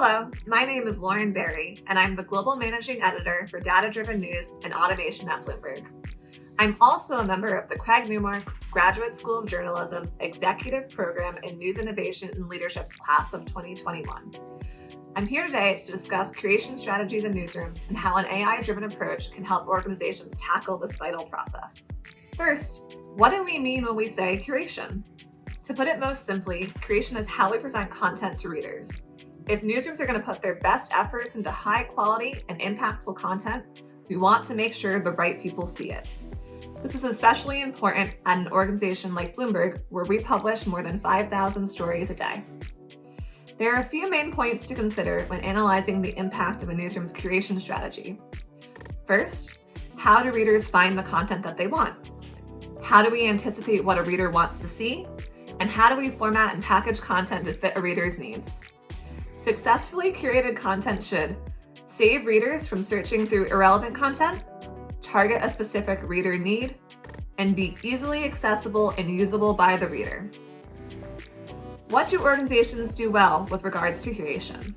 Hello, my name is Lauren Berry, and I'm the Global Managing Editor for Data-Driven News and Automation at Bloomberg. I'm also a member of the Craig Newmark Graduate School of Journalism's Executive Program in News Innovation and Leadership's class of 2021. I'm here today to discuss curation strategies in newsrooms and how an AI-driven approach can help organizations tackle this vital process. First, what do we mean when we say curation? To put it most simply, curation is how we present content to readers. If newsrooms are going to put their best efforts into high quality and impactful content, we want to make sure the right people see it. This is especially important at an organization like Bloomberg, where we publish more than 5,000 stories a day. There are a few main points to consider when analyzing the impact of a newsroom's curation strategy. First, how do readers find the content that they want? How do we anticipate what a reader wants to see? And how do we format and package content to fit a reader's needs? Successfully curated content should save readers from searching through irrelevant content, target a specific reader need, and be easily accessible and usable by the reader. What do organizations do well with regards to curation?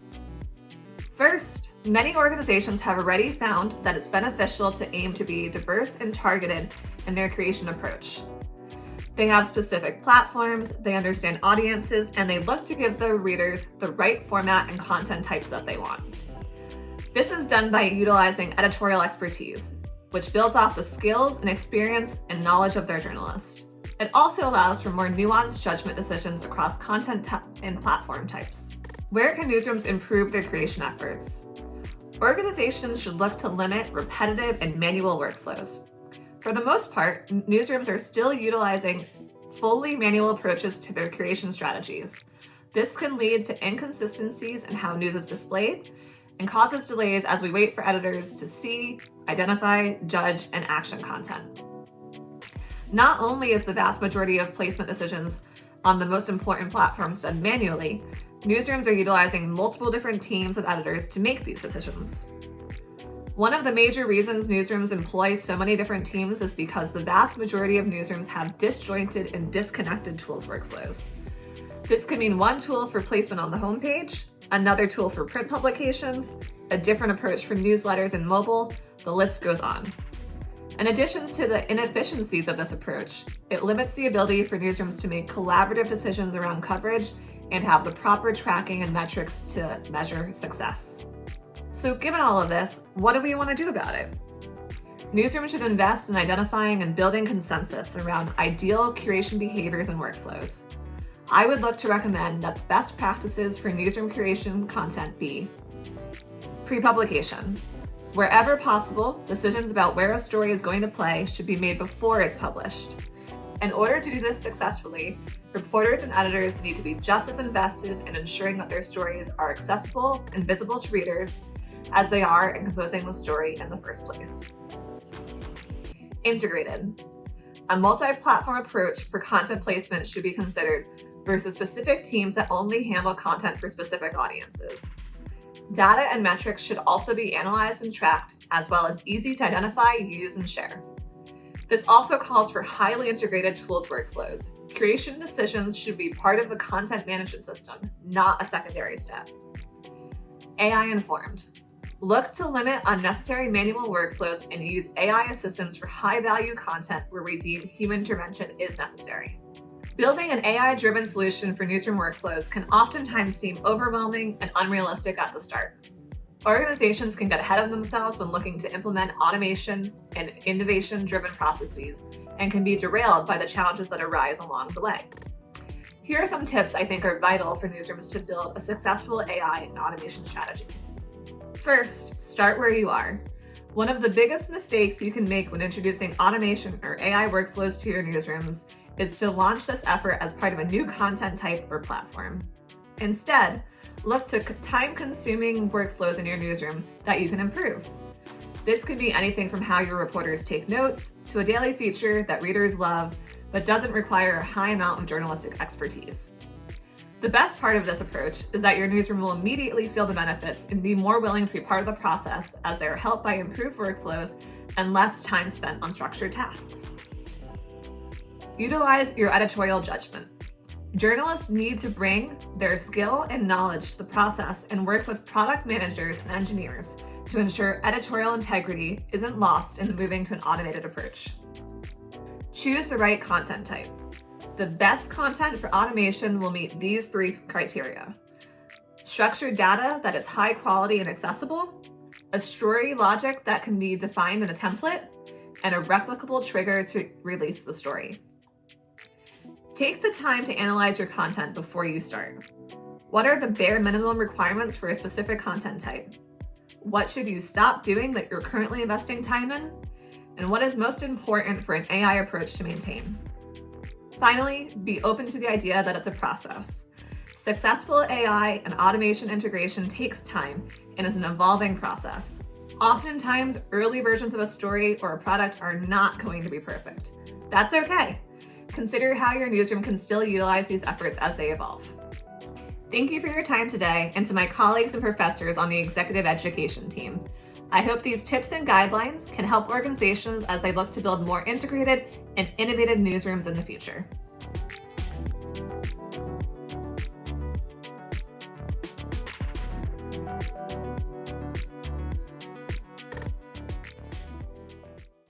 First, many organizations have already found that it's beneficial to aim to be diverse and targeted in their curation approach. They have specific platforms, they understand audiences, and they look to give their readers the right format and content types that they want. This is done by utilizing editorial expertise, which builds off the skills and experience and knowledge of their journalist. It also allows for more nuanced judgment decisions across content and platform types. Where can newsrooms improve their curation efforts? Organizations should look to limit repetitive and manual workflows. For the most part, newsrooms are still utilizing fully manual approaches to their curation strategies. This can lead to inconsistencies in how news is displayed and causes delays as we wait for editors to see, identify, judge, and action content. Not only is the vast majority of placement decisions on the most important platforms done manually, newsrooms are utilizing multiple different teams of editors to make these decisions. One of the major reasons newsrooms employ so many different teams is because the vast majority of newsrooms have disjointed and disconnected tools workflows. This could mean one tool for placement on the homepage, another tool for print publications, a different approach for newsletters and mobile, the list goes on. In addition to the inefficiencies of this approach, it limits the ability for newsrooms to make collaborative decisions around coverage and have the proper tracking and metrics to measure success. So given all of this, what do we want to do about it? Newsrooms should invest in identifying and building consensus around ideal curation behaviors and workflows. I would look to recommend that the best practices for newsroom curation content be pre-publication. Wherever possible, decisions about where a story is going to play should be made before it's published. In order to do this successfully, reporters and editors need to be just as invested in ensuring that their stories are accessible and visible to readers as they are in composing the story in the first place. Integrated. A multi-platform approach for content placement should be considered versus specific teams that only handle content for specific audiences. Data and metrics should also be analyzed and tracked, as well as easy to identify, use, and share. This also calls for highly integrated tools workflows. Curation decisions should be part of the content management system, not a secondary step. AI informed. Look to limit unnecessary manual workflows and use AI assistance for high-value content where we deem human intervention is necessary. Building an AI-driven solution for newsroom workflows can oftentimes seem overwhelming and unrealistic at the start. Organizations can get ahead of themselves when looking to implement automation and innovation-driven processes and can be derailed by the challenges that arise along the way. Here are some tips I think are vital for newsrooms to build a successful AI and automation strategy. First, start where you are. One of the biggest mistakes you can make when introducing automation or AI workflows to your newsrooms is to launch this effort as part of a new content type or platform. Instead, look to time-consuming workflows in your newsroom that you can improve. This could be anything from how your reporters take notes to a daily feature that readers love but doesn't require a high amount of journalistic expertise. The best part of this approach is that your newsroom will immediately feel the benefits and be more willing to be part of the process as they are helped by improved workflows and less time spent on structured tasks. Utilize your editorial judgment. Journalists need to bring their skill and knowledge to the process and work with product managers and engineers to ensure editorial integrity isn't lost in moving to an automated approach. Choose the right content type. The best content for automation will meet these 3 criteria: structured data that is high quality and accessible, a story logic that can be defined in a template, and a replicable trigger to release the story. Take the time to analyze your content before you start. What are the bare minimum requirements for a specific content type? What should you stop doing that you're currently investing time in? And what is most important for an AI approach to maintain? Finally, be open to the idea that it's a process. Successful AI and automation integration takes time and is an evolving process. Oftentimes, early versions of a story or a product are not going to be perfect. That's okay. Consider how your newsroom can still utilize these efforts as they evolve. Thank you for your time today, and to my colleagues and professors on the executive education team. I hope these tips and guidelines can help organizations as they look to build more integrated and innovative newsrooms in the future.